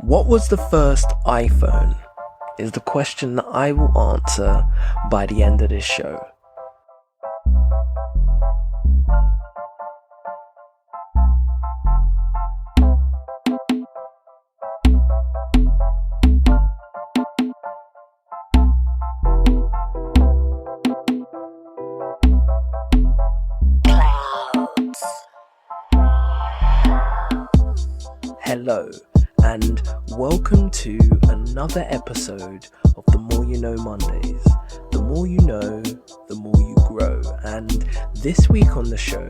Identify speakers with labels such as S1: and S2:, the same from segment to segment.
S1: What was the first iPhone? Is the question that I will answer by the end of this show. Hello, and welcome to another episode of the More You Know Mondays. The more you know, the more you grow. And this week on the show,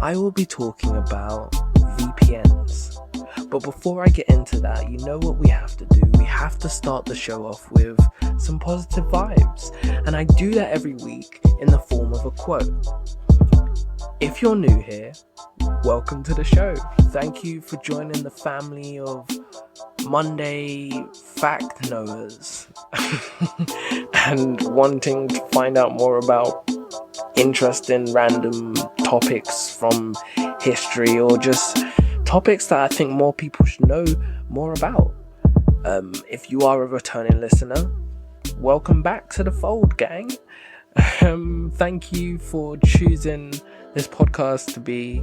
S1: I will be talking about VPNs. But before I get into that, you know what we have to do? We have to start the show off with some positive vibes. And I do that every week in the form of a quote. If you're new here, welcome to the show. Thank you for joining the family of Monday fact knowers and wanting to find out more about interesting random topics from history or just topics that I think more people should know more about. If you are a returning listener, welcome back to the fold, gang. Thank you for choosing this podcast to be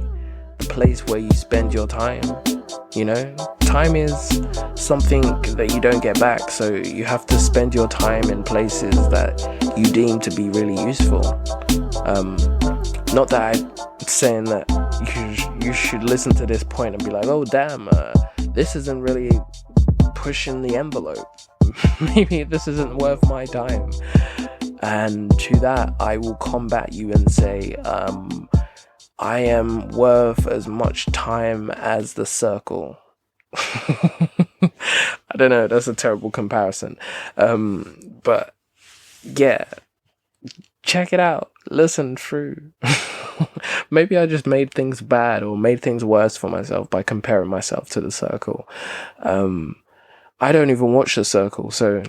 S1: the place where you spend your time. You know, time is something that you don't get back, so you have to spend your time in places that you deem to be really useful. Not that I'm saying that you should listen to this point and be like, oh damn, this isn't really pushing the envelope. Maybe this isn't worth my time. And to that, I will combat you and say, I am worth as much time as the circle. I don't know, that's a terrible comparison. But yeah, check it out. Listen through. Maybe I just made things bad or made things worse for myself by comparing myself to the circle. I don't even watch the circle, so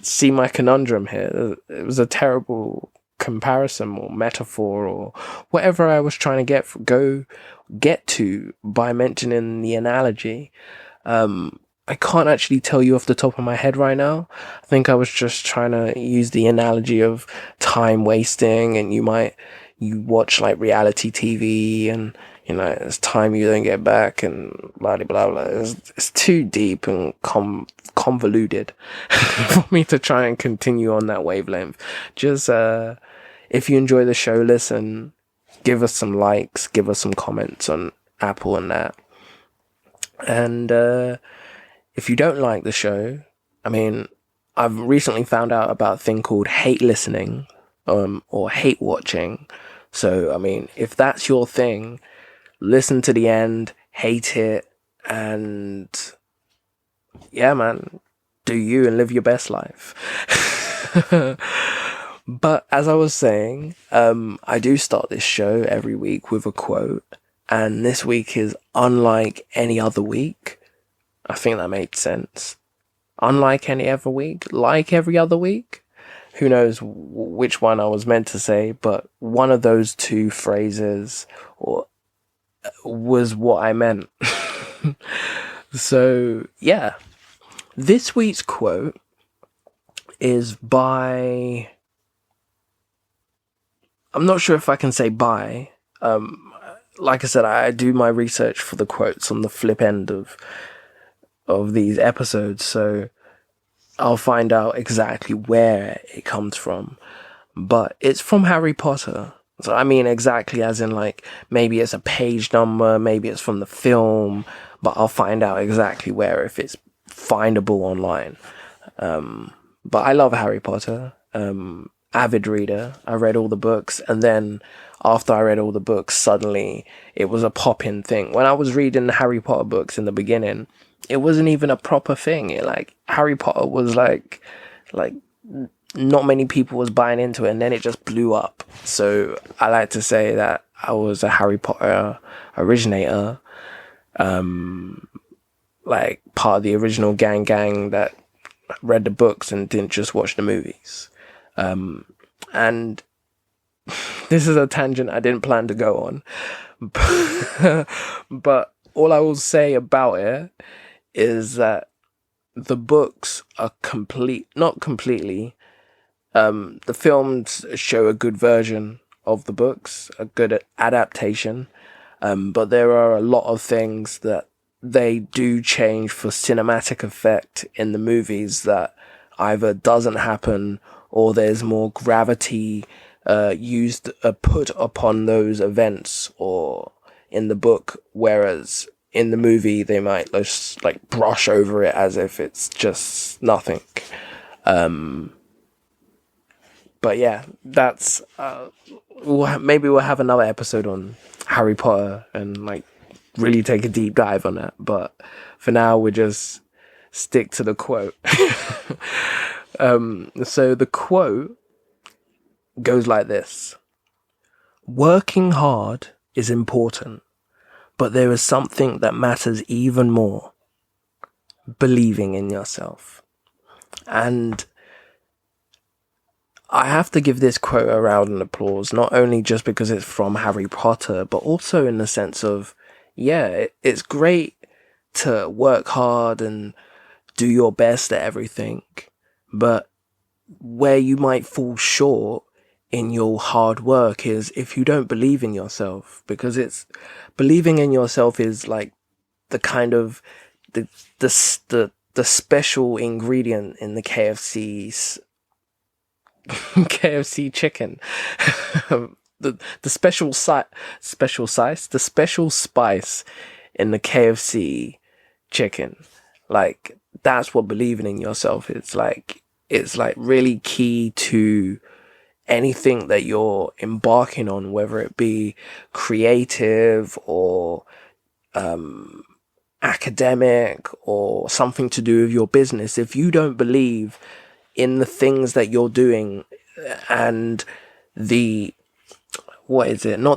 S1: see my conundrum here. It was a terrible comparison or metaphor or whatever I was trying to get to by mentioning the analogy. I can't actually tell you off the top of my head right now. I think I was just trying to use the analogy of time wasting, and you watch like reality TV and you know, it's time you don't get back and blah, blah, blah. It's too deep and convoluted for me to try and continue on that wavelength. Just, if you enjoy the show, listen, give us some likes, give us some comments on Apple and that. And, if you don't like the show, I mean, I've recently found out about a thing called hate listening, or hate watching. So, I mean, if that's your thing, listen to the end, hate it, and yeah, man, do you and live your best life. But as I was saying, I do start this show every week with a quote, and this week is unlike any other week. I think that made sense. Unlike any other week, like every other week. Who knows which one I was meant to say, but one of those two phrases was what I meant. So, yeah. This week's quote is by... I'm not sure if I can say by. Like I said, I do my research for the quotes on the flip end of these episodes, so I'll find out exactly where it comes from. But it's from Harry Potter. So I mean exactly as in like, maybe it's a page number, maybe it's from the film, but I'll find out exactly where if it's findable online. But I love Harry Potter. Avid reader. I read all the books, and then after I read all the books, suddenly it was a pop-in thing. When I was reading the Harry Potter books in the beginning, it wasn't even a proper thing. Harry Potter was like not many people was buying into it, and then it just blew up. So I like to say that I was a Harry Potter originator, like part of the original gang that read the books and didn't just watch the movies. And this is a tangent I didn't plan to go on, but all I will say about it is that the books are not completely. The films show a good version of the books, a good adaptation, but there are a lot of things that they do change for cinematic effect in the movies that either doesn't happen or there's more gravity put upon those events or in the book, whereas in the movie they might just like brush over it as if it's just nothing. But yeah, that's maybe we'll have another episode on Harry Potter and like really take a deep dive on that. But for now, we'll just stick to the quote. So the quote goes like this: "Working hard is important, but there is something that matters even more: believing in yourself." And I have to give this quote a round of applause, not only just because it's from Harry Potter, but also in the sense of, yeah, it's great to work hard and do your best at everything, but where you might fall short in your hard work is if you don't believe in yourself, because believing in yourself is like the kind of the special ingredient in the KFC chicken. the special spice in the KFC chicken. Like, that's what believing in yourself is like. It's like really key to anything that you're embarking on, whether it be creative or academic or something to do with your business. If you don't believe in the things that you're doing and not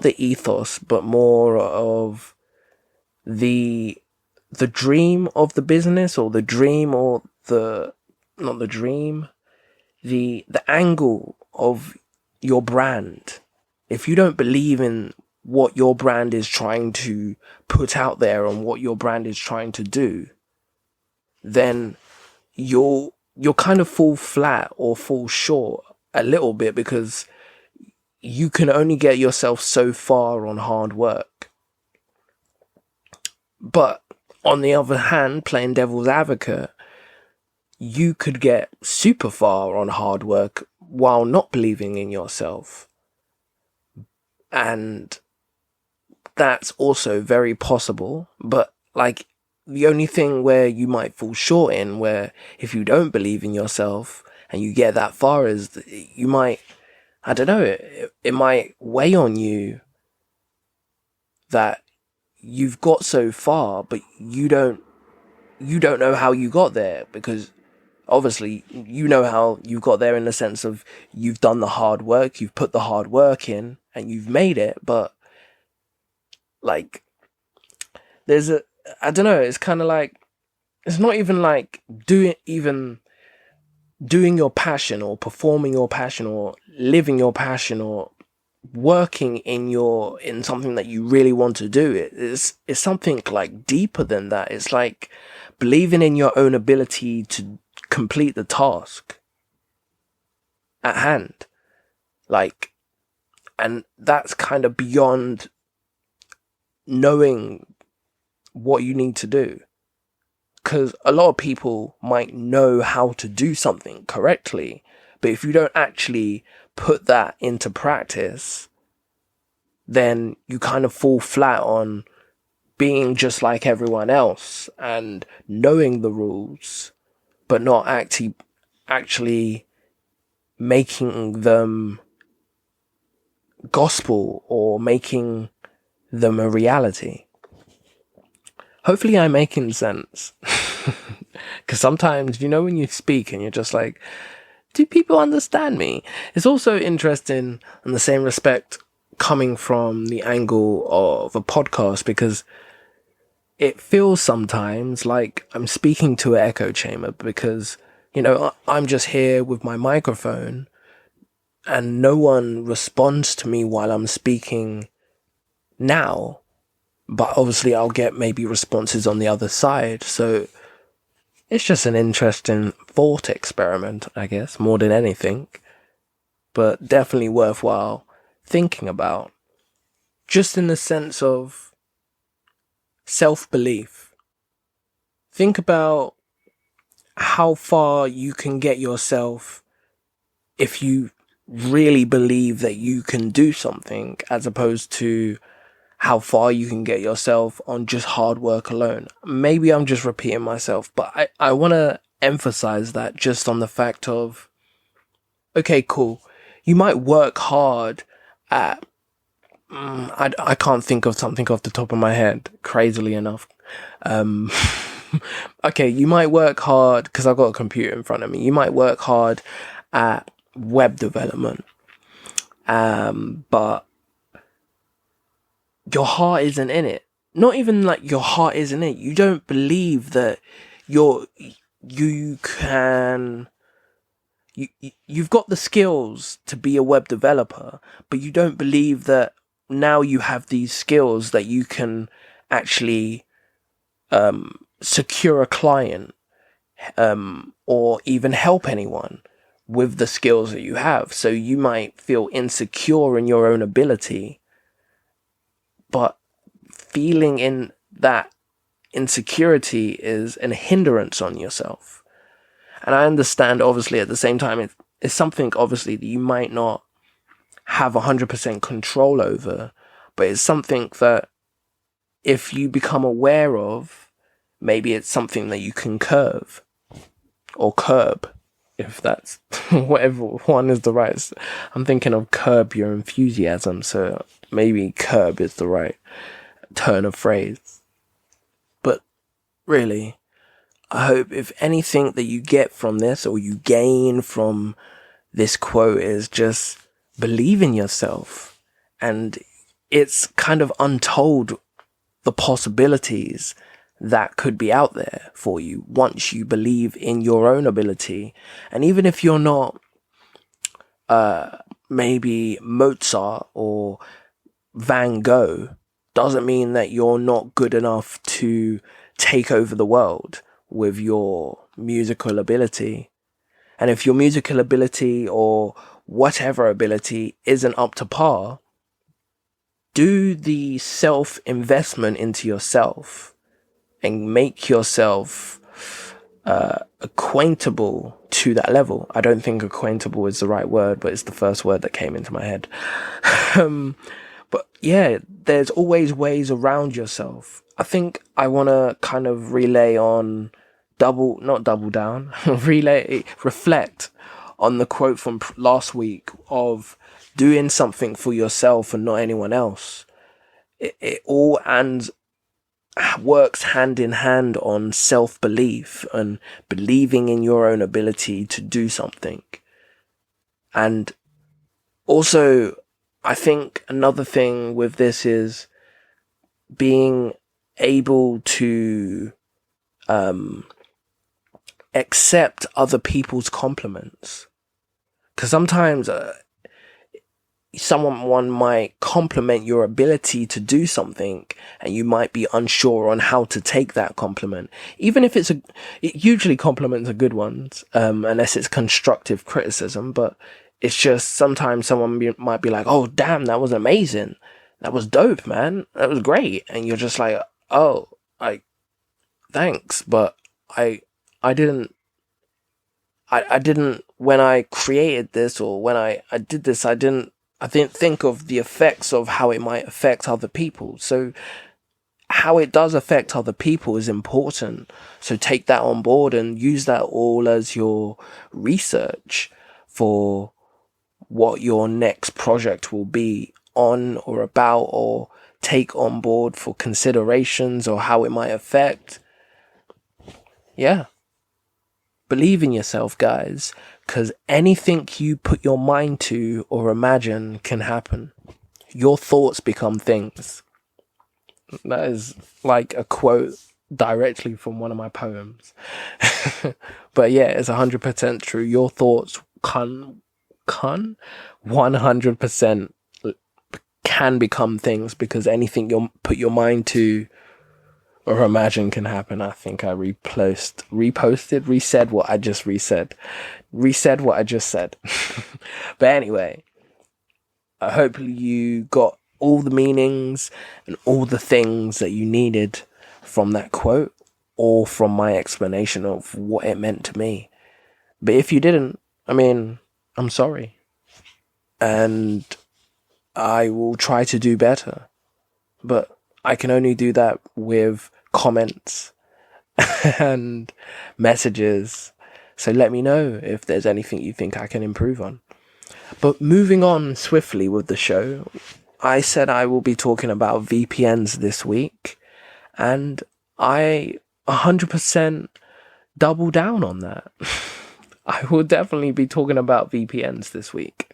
S1: the ethos, but more of the dream of the business, or the dream, or not the dream, the angle of your brand. If you don't believe in what your brand is trying to put out there and what your brand is trying to do, then you'll kind of fall flat or fall short a little bit, because you can only get yourself so far on hard work. But on the other hand, playing devil's advocate, you could get super far on hard work while not believing in yourself. And that's also very possible. But like, the only thing where you might fall short in, where if you don't believe in yourself and you get that far, is you might, I don't know, it might weigh on you that you've got so far, but you don't know how you got there, because obviously you know how you got there in the sense of you've done the hard work, you've put the hard work in and you've made it. But like, I don't know, it's kind of like, it's not even like doing your passion or performing your passion or living your passion or working in something that you really want to do. It's something like deeper than that. It's like believing in your own ability to complete the task at hand. Like, and that's kind of beyond knowing what you need to do. Because a lot of people might know how to do something correctly, but if you don't actually put that into practice, then you kind of fall flat on being just like everyone else and knowing the rules, but not actually making them gospel or making them a reality. Hopefully I'm making sense. Because sometimes, when you speak and you're just like, do people understand me? It's also interesting in the same respect coming from the angle of a podcast, because it feels sometimes like I'm speaking to an echo chamber, because, I'm just here with my microphone and no one responds to me while I'm speaking now. But obviously I'll get maybe responses on the other side. So it's just an interesting thought experiment, I guess, more than anything, but definitely worthwhile thinking about, just in the sense of self-belief. Think about how far you can get yourself if you really believe that you can do something, as opposed to how far you can get yourself on just hard work alone. Maybe I'm just repeating myself, but I want to emphasize that, just on the fact of, okay, cool, you might work hard at, I can't think of something off the top of my head, crazily enough. Okay, you might work hard, because I've got a computer in front of me, you might work hard at web development, but your heart isn't in it. Not even like your heart isn't in it. You don't believe that you've got the skills to be a web developer, but you don't believe that now you have these skills that you can actually secure a client, or even help anyone with the skills that you have. So you might feel insecure in your own ability, but feeling in that insecurity is a hindrance on yourself. And I understand, obviously, at the same time, it's something, obviously, that you might not have 100% control over, but it's something that if you become aware of, maybe it's something that you can curb, or curb, if that's whatever one is the right. I'm thinking of curb your enthusiasm, so maybe curb is the right turn of phrase. But really, I hope if anything that you get from this, or you gain from this quote, is just believe in yourself. And it's kind of untold the possibilities that could be out there for you once you believe in your own ability. And even if you're not maybe Mozart or Van Gogh, doesn't mean that you're not good enough to take over the world with your musical ability. And if your musical ability or whatever ability isn't up to par, do the self-investment into yourself and make yourself acquaintable to that level. I don't think acquaintable is the right word, but it's the first word that came into my head. But yeah, there's always ways around yourself. I think I want to kind of reflect on the quote from last week of doing something for yourself and not anyone else. It all works hand in hand on self-belief and believing in your own ability to do something. And also, I think another thing with this is being able to accept other people's compliments. Because sometimes someone might compliment your ability to do something, and you might be unsure on how to take that compliment. Even if usually compliments are good ones, unless it's constructive criticism, but it's just sometimes someone might be like, oh, damn, that was amazing. That was dope, man. That was great. And you're just like, oh, thanks. But I didn't, when I created this, or when I did this, I didn't think of the effects of how it might affect other people. So how it does affect other people is important. So take that on board and use that all as your research for what your next project will be on or about, or take on board for considerations, or how it might affect. Yeah. Believe in yourself, guys, because anything you put your mind to or imagine can happen. Your thoughts become things. That is like a quote directly from one of my poems. But yeah, it's 100% true. Your thoughts can 100% can become things, because anything you put your mind to or imagine can happen. I think I resaid what I just said. But anyway, hopefully you got all the meanings and all the things that you needed from that quote or from my explanation of what it meant to me. But if you didn't, I mean, I'm sorry. And I will try to do better. But I can only do that with comments and messages. So let me know if there's anything you think I can improve on. But moving on swiftly with the show, I said I will be talking about VPNs this week, and I 100% double down on that. I will definitely be talking about VPNs this week.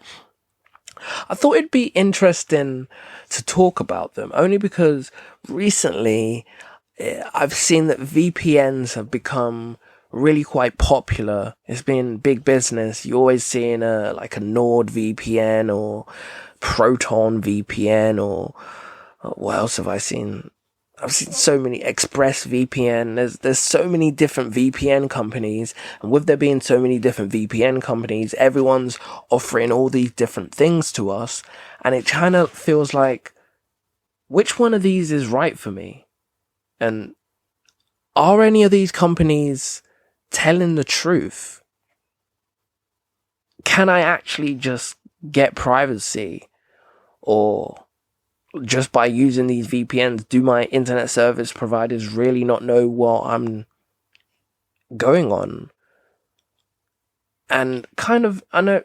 S1: I thought it'd be interesting to talk about them, only because recently I've seen that VPNs have become really quite popular. It's been big business. You're always seeing a Nord VPN or Proton VPN or what else have I seen? I've seen so many Express VPN. There's so many different VPN companies, and with there being so many different VPN companies, everyone's offering all these different things to us, and it kind of feels like, which one of these is right for me? And are any of these companies telling the truth? Can I actually just get privacy? Or just by using these VPNs, do my internet service providers really not know what I'm going on? And kind of, I know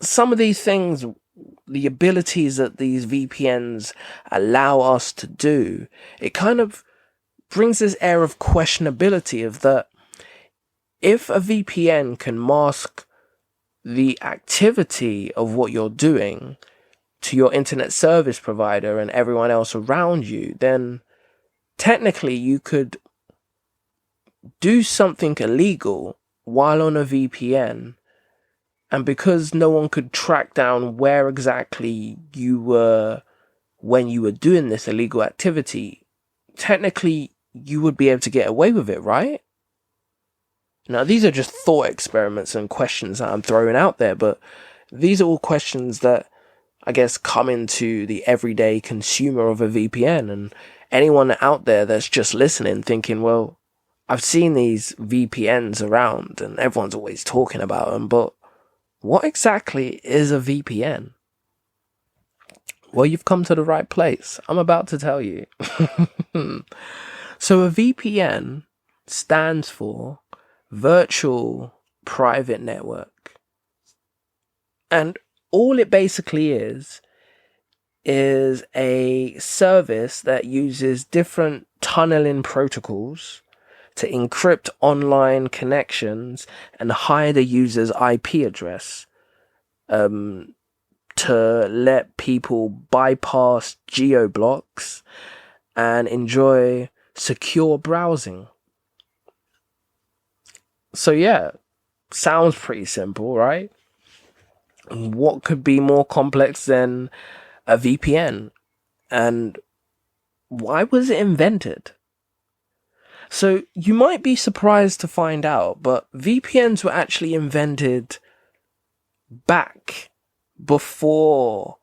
S1: some of these things, the abilities that these VPNs allow us to do, it kind of brings this air of questionability of that if a VPN can mask the activity of what you're doing to your internet service provider and everyone else around you, then technically you could do something illegal while on a VPN, and because no one could track down where exactly you were when you were doing this illegal activity, technically you would be able to get away with it, right? Now, these are just thought experiments and questions that I'm throwing out there, but these are all questions that I guess come into the everyday consumer of a VPN, and anyone out there that's just listening thinking, well, I've seen these VPNs around and everyone's always talking about them, but what exactly is a VPN? Well, you've come to the right place. I'm about to tell you. So a VPN stands for Virtual Private Network. And all it basically is a service that uses different tunneling protocols to encrypt online connections and hide a user's IP address, to let people bypass geo-blocks and enjoy secure browsing. So yeah, sounds pretty simple, right? What could be more complex than a VPN? And why was it invented? So you might be surprised to find out, but VPNs were actually invented back before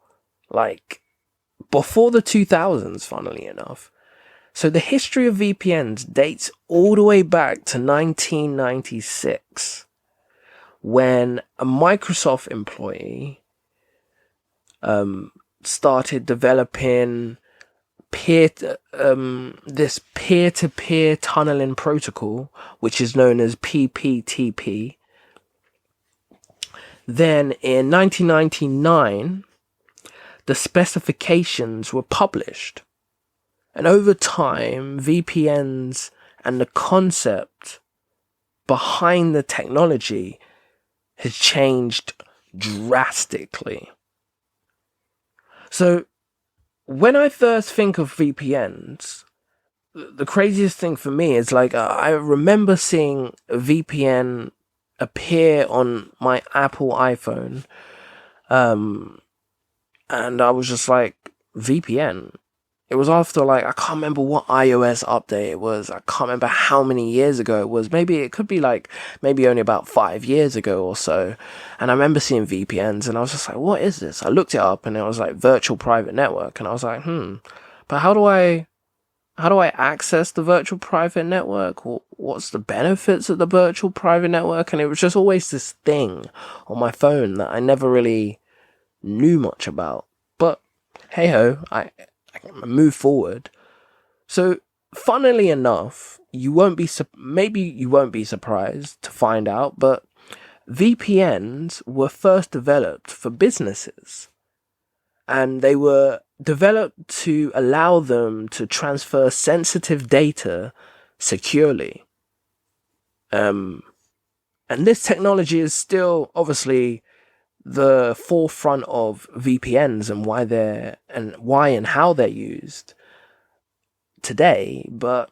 S1: the 2000s, funnily enough. So the history of VPNs dates all the way back to 1996, when a Microsoft employee started developing this peer-to-peer tunneling protocol, which is known as PPTP. Then in 1999, the specifications were published. And over time, VPNs and the concept behind the technology has changed drastically. So when I first think of VPNs, the craziest thing for me is I remember seeing a VPN appear on my Apple iPhone, and I was just like, VPN? It was after, like, I can't remember what iOS update it was. I can't remember how many years ago it was. Maybe it could be like, maybe only about 5 years ago or so. And I remember seeing VPNs and I was just like, what is this? I looked it up and it was like virtual private network. And I was like, but how do I access the virtual private network? What's the benefits of the virtual private network? And it was just always this thing on my phone that I never really knew much about. But hey ho, I move forward. So, funnily enough, maybe you won't be surprised to find out, but VPNs were first developed for businesses, and they were developed to allow them to transfer sensitive data securely. And this technology is still obviously the forefront of VPNs and why and how they're used today. But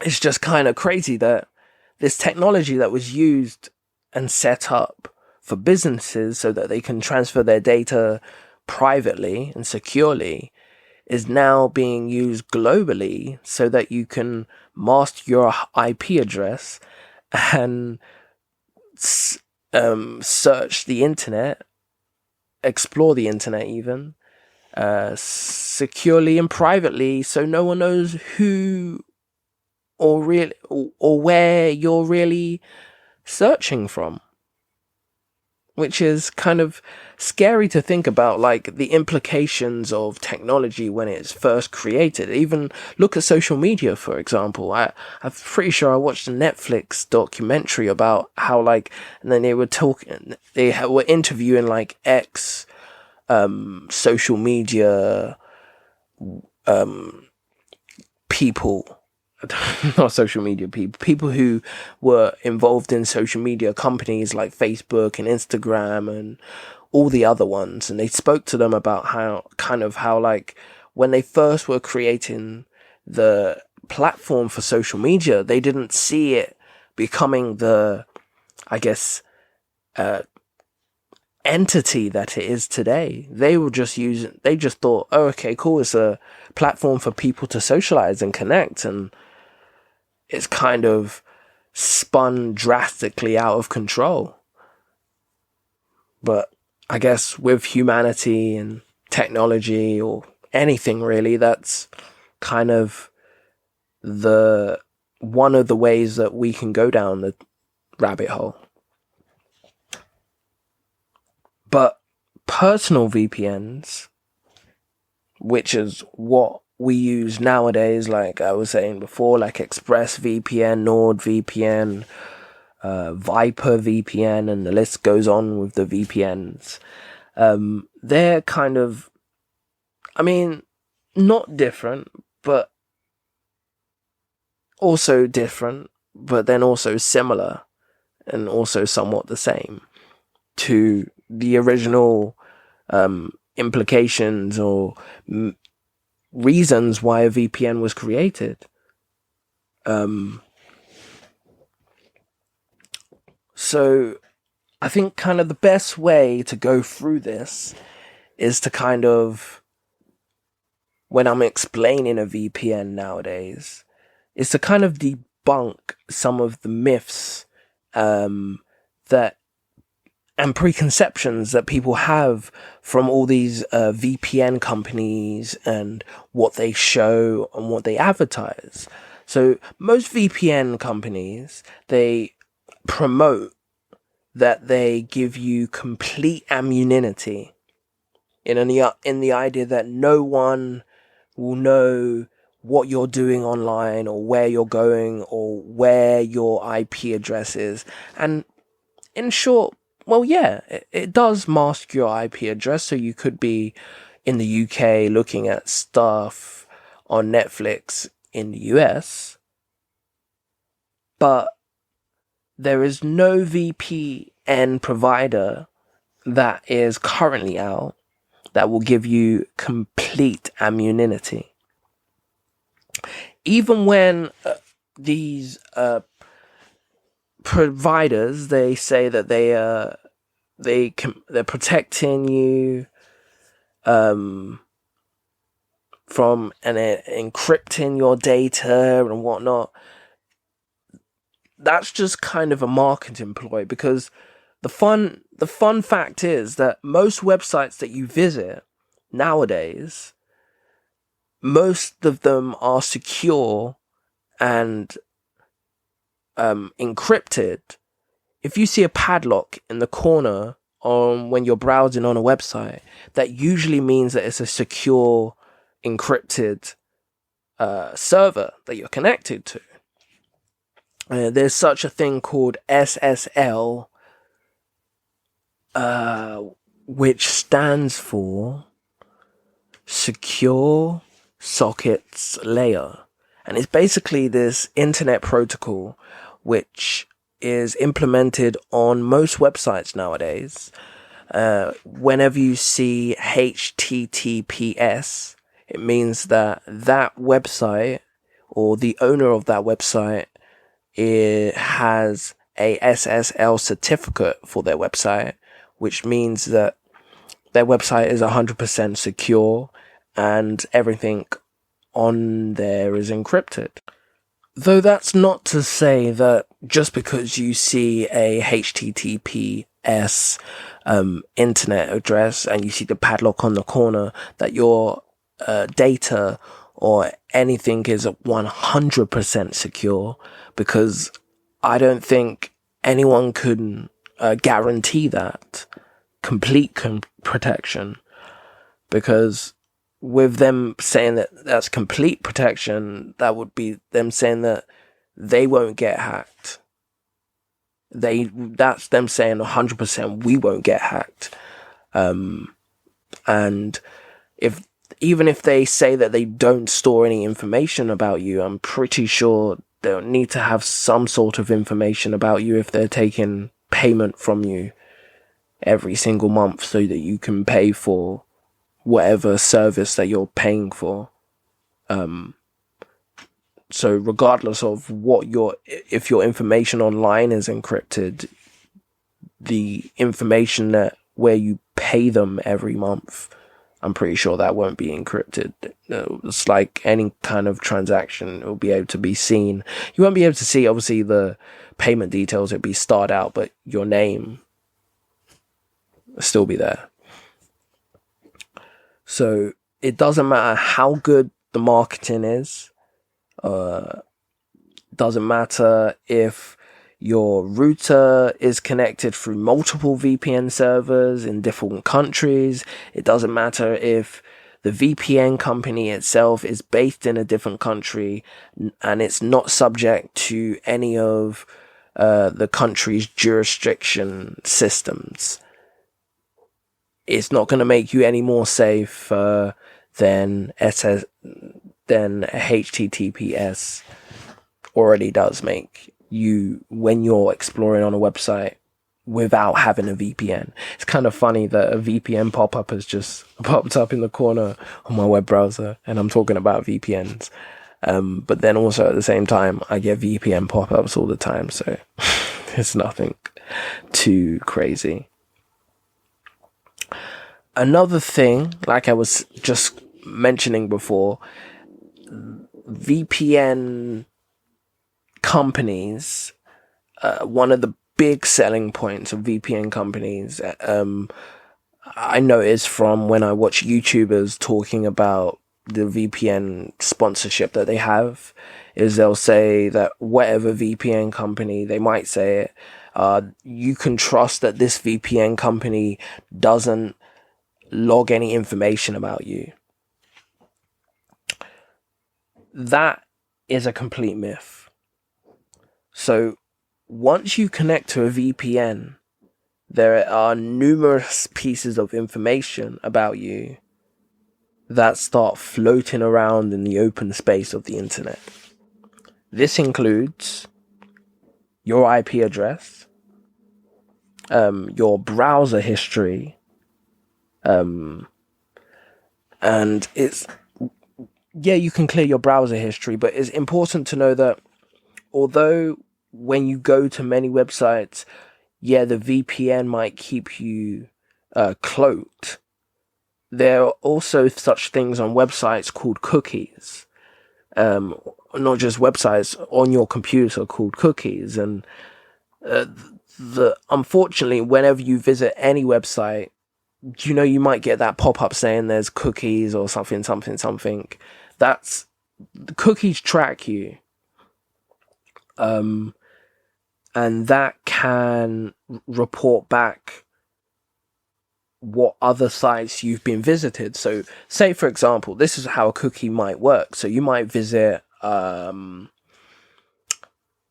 S1: it's just kind of crazy that this technology that was used and set up for businesses so that they can transfer their data privately and securely is now being used globally so that you can mask your IP address and search the internet, explore the internet even, securely and privately, so no one knows who or where you're really searching from. Which is kind of scary to think about, like the implications of technology when it's first created. Even look at social media, for example. I'm pretty sure I watched a Netflix documentary about how, like, and then they were interviewing like social media people. Not social media people who were involved in social media companies like Facebook and Instagram and all the other ones, and they spoke to them about how like when they first were creating the platform for social media, they didn't see it becoming the, I guess, entity that it is today. They just thought, oh, okay, cool, it's a platform for people to socialize and connect, and it's kind of spun drastically out of control. But I guess with humanity and technology, or anything really, that's kind of one of the ways that we can go down the rabbit hole. But personal VPNs, which is what we use nowadays, like I was saying before, like ExpressVPN, NordVPN, Viper VPN, and the list goes on with the VPNs. They're kind of, I mean, not different, but also different, but then also similar, and also somewhat the same to the original implications or reasons why a VPN was created. So I think kind of the best way to go through this is to kind of, when I'm explaining a VPN nowadays, is to kind of debunk some of the myths that and preconceptions that people have from all these VPN companies and what they show and what they advertise. So most VPN companies, they promote that they give you complete anonymity in the idea that no one will know what you're doing online or where you're going or where your IP address is. And in short, well, yeah, it does mask your IP address, so you could be in the UK looking at stuff on Netflix in the US, but there is no VPN provider that is currently out that will give you complete anonymity. Even when these providers, they say that they're protecting you from encrypting your data and whatnot. That's just kind of a marketing ploy, because the fun fact is that most websites that you visit nowadays, most of them are secure and encrypted. If you see a padlock in the corner when you're browsing on a website, that usually means that it's a secure, encrypted server that you're connected to. There's such a thing called SSL, which stands for Secure Sockets Layer. And it's basically this internet protocol which is implemented on most websites nowadays. Whenever you see HTTPS, it means that website, or the owner of that website, it has a SSL certificate for their website, which means that their website is 100% secure and everything on there is encrypted. Though that's not to say that just because you see a HTTPS internet address and you see the padlock on the corner, that your data or anything is 100% secure, because I don't think anyone can guarantee that complete protection, because with them saying that that's complete protection, that would be them saying that they won't get hacked. That's them saying 100% we won't get hacked. And even if they say that they don't store any information about you, I'm pretty sure they'll need to have some sort of information about you if they're taking payment from you every single month so that you can pay for whatever service that you're paying for. So regardless of if your information online is encrypted, the information that where you pay them every month, I'm pretty sure that won't be encrypted. It's like any kind of transaction, it will be able to be seen. You won't be able to see, obviously, the payment details. It'll be starred out, but your name will still be there. So it doesn't matter how good the marketing is. Doesn't matter if your router is connected through multiple VPN servers in different countries. It doesn't matter if the VPN company itself is based in a different country and it's not subject to any of the country's jurisdiction systems. It's not going to make you any more safe than HTTPS already does make you when you're exploring on a website without having a VPN. It's kind of funny that a VPN pop-up has just popped up in the corner on my web browser, and I'm talking about VPNs. But then also at the same time, I get VPN pop-ups all the time, so it's nothing too crazy. Another thing, like I was just mentioning before, VPN companies, one of the big selling points of VPN companies, I noticed from when I watch YouTubers talking about the VPN sponsorship that they have, is they'll say that whatever VPN company, they might say it, you can trust that this VPN company doesn't log any information about you. That is a complete myth. So once you connect to a VPN, there are numerous pieces of information about you that start floating around in the open space of the internet. This includes your IP address, your browser history, and you can clear your browser history, but it's important to know that although when you go to many websites, the VPN might keep you cloaked, there are also such things on websites called cookies. Not just websites on your computer called cookies. And unfortunately, whenever you visit any website, you might get that pop-up saying there's cookies or something. That's, the cookies track you. And that can report back what other sites you've been visited. So say, for example, this is how a cookie might work. So you might visit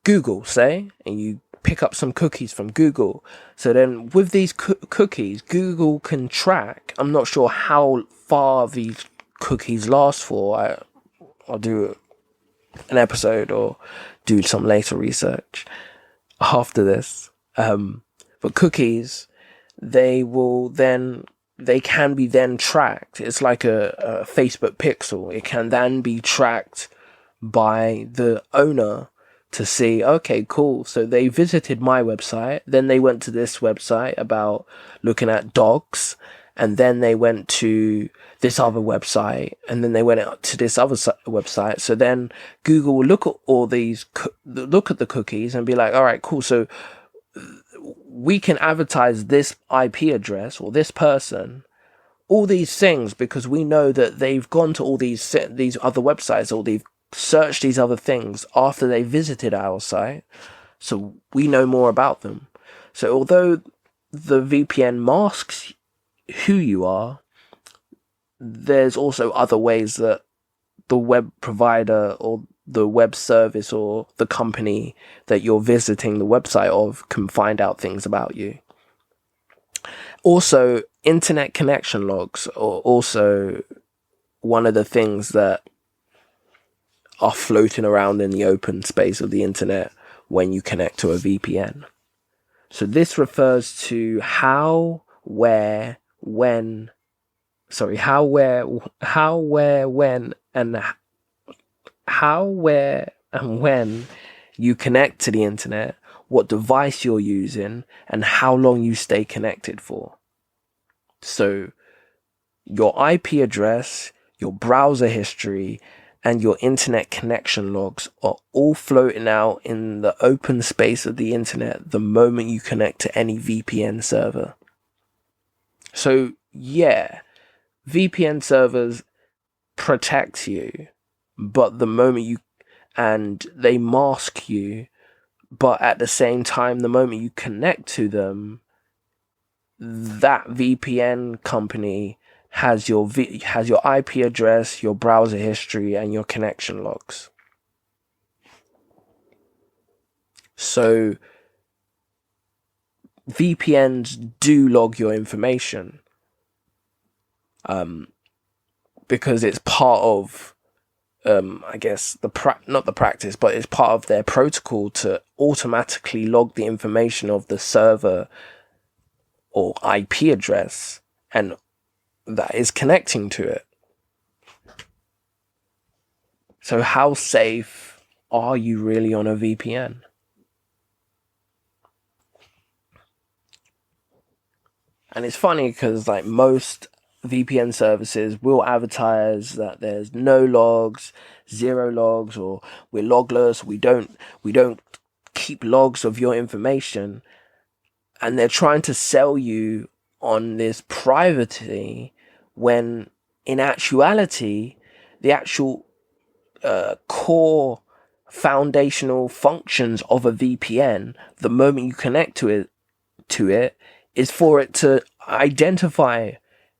S1: Google, say, and you pick up some cookies from Google. So then with these cookies, Google can track. I'm not sure how far these cookies last for. I'll do an episode or do some later research after this. But cookies, they can be then tracked. It's like a Facebook pixel. It can then be tracked by the owner to see, okay, cool. So they visited my website, then they went to this website about looking at dogs, and then they went to this other website, and then they went out to this other website. So then Google will look at all these, look at the cookies and be like, all right, cool. So we can advertise this IP address or this person, all these things, because we know that they've gone to all these other websites, or they've searched these other things after they visited our site. So we know more about them. So although the VPN masks who you are, there's also other ways that the web provider or the web service or the company that you're visiting the website of can find out things about you. Also, internet connection logs are also one of the things that are floating around in the open space of the internet when you connect to a VPN. So this refers to how, where, when you connect to the internet, what device you're using, and how long you stay connected for. So your IP address, your browser history, and your internet connection logs are all floating out in the open space of the internet the moment you connect to any VPN server. So yeah, VPN servers protect you, but the moment and they mask you, but at the same time, the moment you connect to them, that VPN company has your IP address, your browser history, and your connection logs. So VPNs do log your information, because it's part of, I guess not the practice, but it's part of their protocol to automatically log the information of the server or IP address and that is connecting to it. So how safe are you really on a VPN? And it's funny because like most VPN services will advertise that there's no logs, 0 logs, or we're logless. We don't keep logs of your information, and they're trying to sell you on this privacy when in actuality the actual core foundational functions of a VPN, the moment you connect to it is for it to identify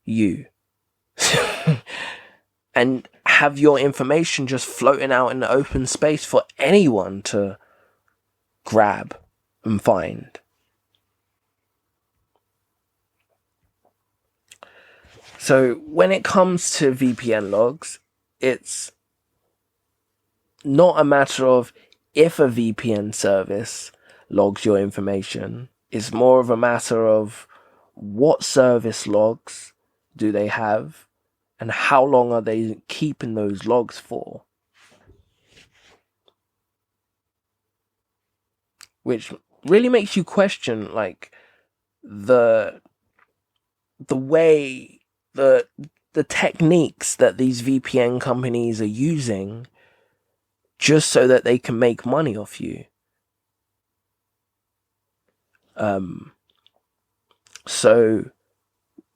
S1: you and have your information just floating out in the open space for anyone to grab and find. So when it comes to VPN logs, it's not a matter of if a VPN service logs your information. It's more of a matter of what service logs do they have and how long are they keeping those logs for. Which really makes you question like the way the the techniques that these VPN companies are using just so that they can make money off you. So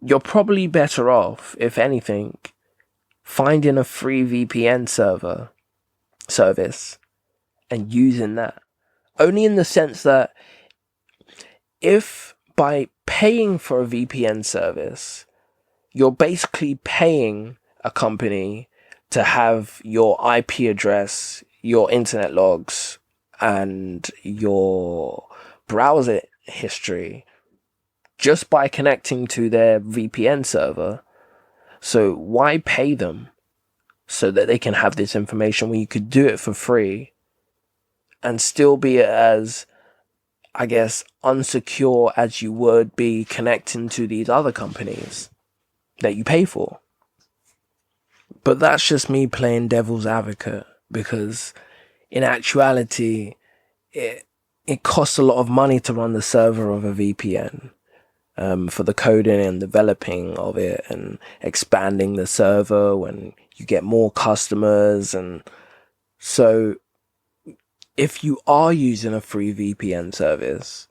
S1: you're probably better off, if anything, finding a free VPN service and using that. Only in the sense that if by paying for a VPN service, you're basically paying a company to have your IP address, your internet logs, and your browser history just by connecting to their VPN server. So why pay them so that they can have this information when you could do it for free and still be as, I guess, unsecure as you would be connecting to these other companies that you pay for? But that's just me playing devil's advocate, because in actuality, it costs a lot of money to run the server of a VPN, for the coding and developing of it and expanding the server when you get more customers. And so if you are using a free VPN service,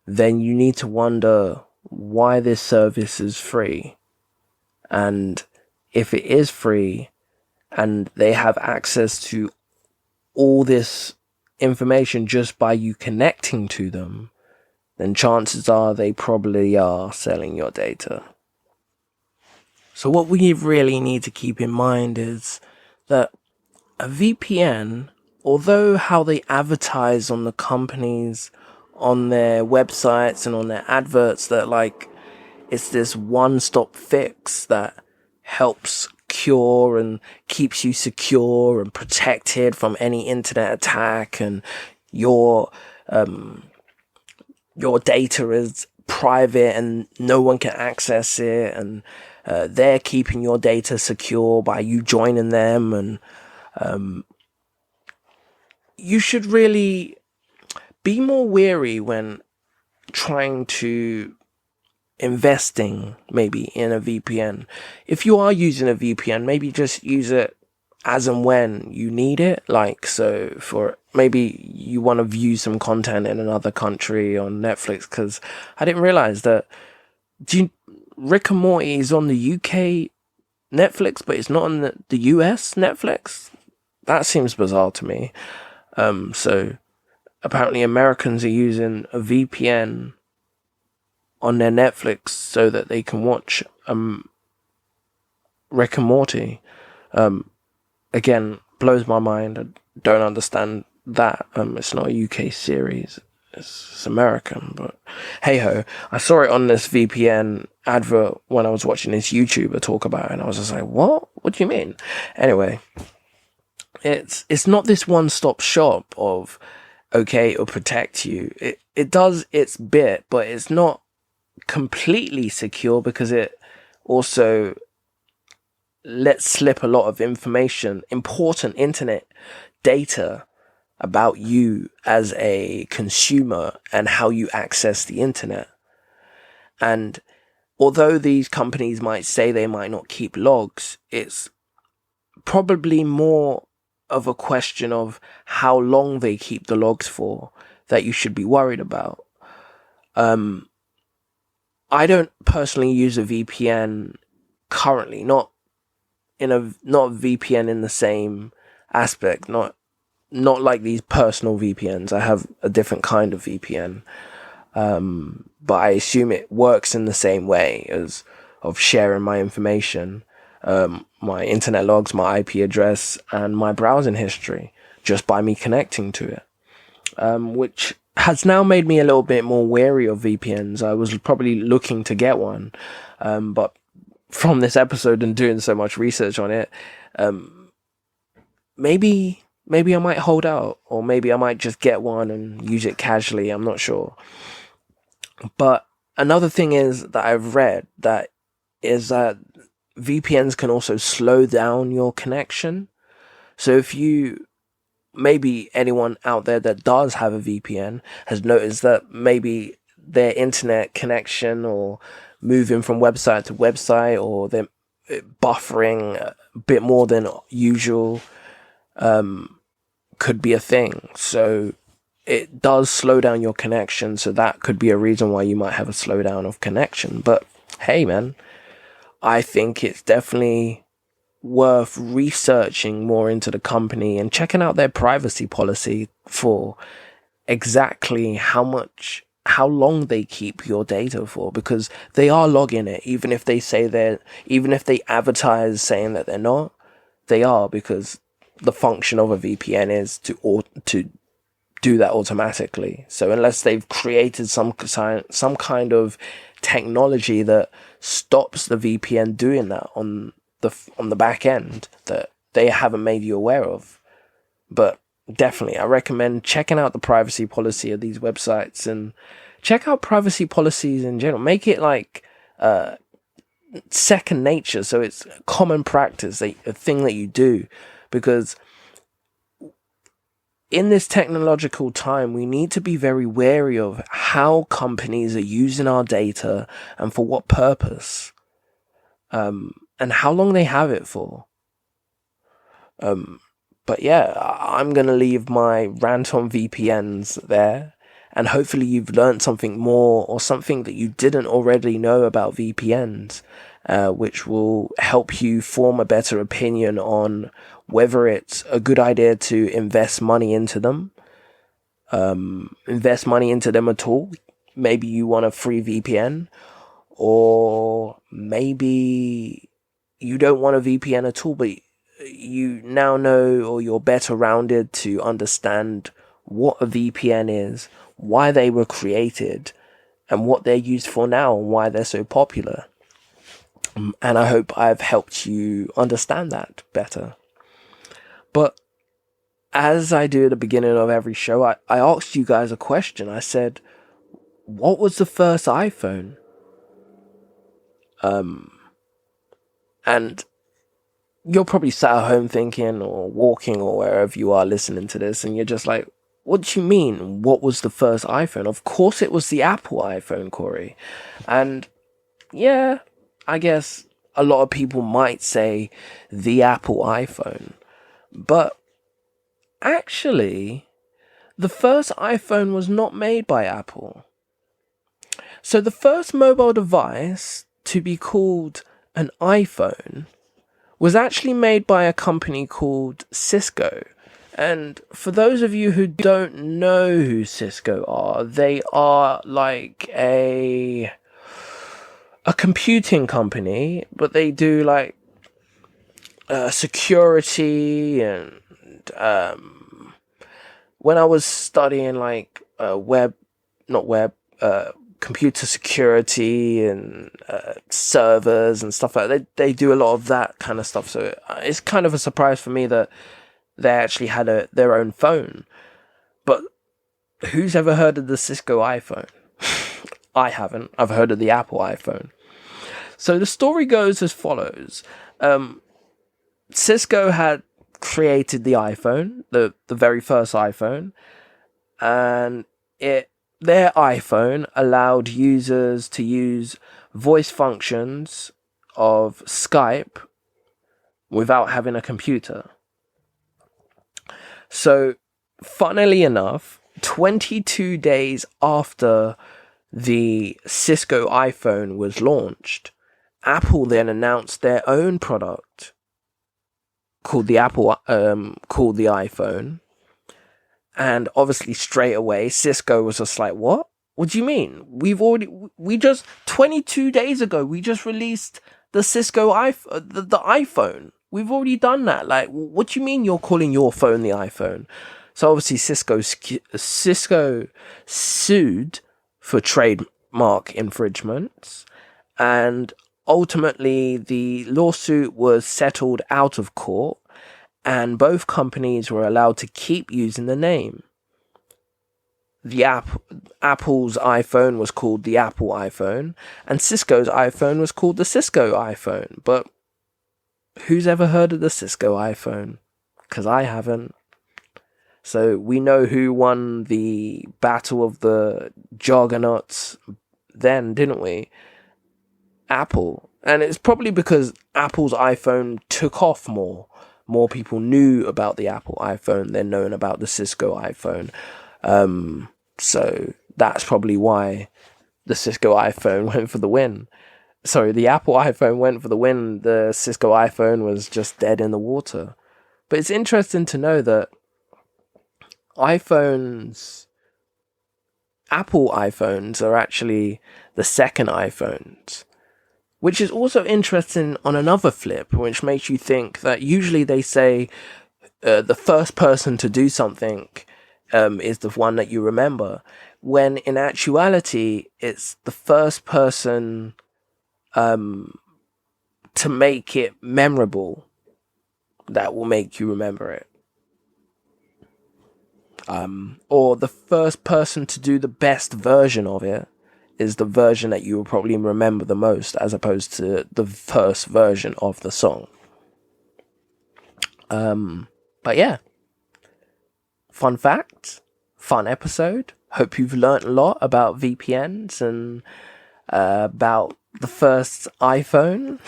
S1: then you need to wonder why this service is free. And if it is free and they have access to all this information just by you connecting to them, then chances are they probably are selling your data. So what we really need to keep in mind is that a VPN, although how they advertise on the companies, on their websites and on their adverts, that like it's this one-stop fix that helps cure and keeps you secure and protected from any internet attack, and your data is private and no one can access it, and they're keeping your data secure by you joining them. And you should really be more wary when trying to investing maybe in a VPN. If you are using a VPN, maybe just use it as and when you need it. Like, so for maybe you want to view some content in another country on Netflix, because I didn't realize that Rick and Morty is on the UK Netflix, but it's not on the US Netflix. That seems bizarre to me. So apparently Americans are using a VPN on their Netflix so that they can watch Rick and Morty. Again, blows my mind. I don't understand that. It's not a UK series. It's American, but hey ho. I saw it on this VPN advert when I was watching this YouTuber talk about it, and I was just like, what? What do you mean? Anyway, it's not this one-stop shop of, okay, it'll protect you. It does its bit, but it's not completely secure, because it also lets slip a lot of information, important internet data about you as a consumer and how you access the internet. And although these companies might say they might not keep logs, it's probably more of a question of how long they keep the logs for that you should be worried about. I don't personally use a VPN currently, not a VPN in the same aspect, not like these personal VPNs. I have a different kind of VPN, but I assume it works in the same way as of sharing my information, my internet logs, my IP address, and my browsing history just by me connecting to it, which has now made me a little bit more wary of VPNs. I was probably looking to get one, but from this episode and doing so much research on it, maybe I might hold out, or maybe I might just get one and use it casually. I'm not sure. But another thing is that I've read that is that VPNs can also slow down your connection. So if maybe anyone out there that does have a VPN has noticed that maybe their internet connection or moving from website to website, or they're buffering a bit more than usual, could be a thing. So it does slow down your connection. So that could be a reason why you might have a slowdown of connection. But hey, man, I think it's definitely worth researching more into the company and checking out their privacy policy for exactly how long they keep your data for, because they are logging it, even if they advertise saying that they're not. They are, because the function of a VPN is to do that automatically. So unless they've created some kind of technology that stops the VPN doing that on the back end that they haven't made you aware of. But definitely, I recommend checking out the privacy policy of these websites, and check out privacy policies in general. Make it like second nature, so it's common practice, a thing that you do, because in this technological time, we need to be very wary of how companies are using our data and for what purpose, and how long they have it for. But yeah, I'm going to leave my rant on VPNs there, and hopefully you've learned something more, or something that you didn't already know about VPNs, which will help you form a better opinion on whether it's a good idea to invest money into them at all. Maybe you want a free VPN, or maybe you don't want a VPN at all, but you now know, or you're better rounded to understand what a VPN is, why they were created, and what they're used for now, and why they're so popular. And I hope I've helped you understand that better. But as I do at the beginning of every show, I asked you guys a question. I said, what was the first iPhone? And you're probably sat at home thinking, or walking, or wherever you are listening to this, and you're just like, what do you mean, what was the first iPhone? Of course it was the Apple iPhone, Kory. And yeah, I guess a lot of people might say the Apple iPhone. But actually, the first iPhone was not made by Apple. So the first mobile device to be called an iPhone was actually made by a company called Cisco. And for those of you who don't know who Cisco are, they are like a computing company, but they do like security, and when I was studying like computer security and servers and stuff like that, they do a lot of that kind of stuff. So it's kind of a surprise for me that they actually had their own phone. But who's ever heard of the Cisco iPhone? I haven't. I've heard of the Apple iPhone. So the story goes as follows. Cisco had created the iPhone, the very first iPhone, and their iPhone allowed users to use voice functions of Skype without having a computer. So, funnily enough, 22 days after the Cisco iPhone was launched, Apple then announced their own product called the iPhone. And obviously straight away, Cisco was just like, what? What do you mean? We just 22 days ago, we just released the Cisco iPhone, the iPhone. We've already done that. Like, what do you mean you're calling your phone the iPhone? So obviously Cisco sued for trademark infringements, and ultimately the lawsuit was settled out of court, and both companies were allowed to keep using the name. Apple's iPhone was called the Apple iPhone, and Cisco's iPhone was called the Cisco iPhone. But who's ever heard of the Cisco iPhone? Because I haven't. So we know who won the battle of the juggernauts then, didn't we? Apple. And it's probably because Apple's iPhone took off more. More people knew about the Apple iPhone than known about the Cisco iPhone. So that's probably why the Cisco iPhone went for the win. Sorry, the Apple iPhone went for the win. The Cisco iPhone was just dead in the water. But it's interesting to know that Apple iPhones are actually the second iPhones, which is also interesting on another flip, which makes you think that usually they say the first person to do something is the one that you remember, when in actuality it's the first person to make it memorable that will make you remember it. Or the first person to do the best version of it is the version that you will probably remember the most, as opposed to the first version of the song. But yeah, fun fact, fun episode. Hope you've learnt a lot about VPNs and about the first iPhone.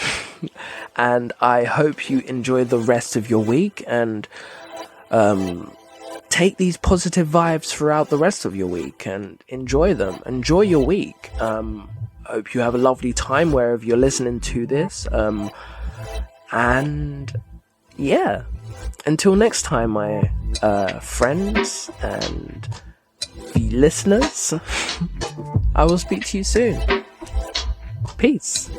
S1: And I hope you enjoy the rest of your week and take these positive vibes throughout the rest of your week and enjoy them. Enjoy your week. Hope you have a lovely time wherever you're listening to this. And yeah, until next time, my friends and the listeners, I will speak to you soon. Peace.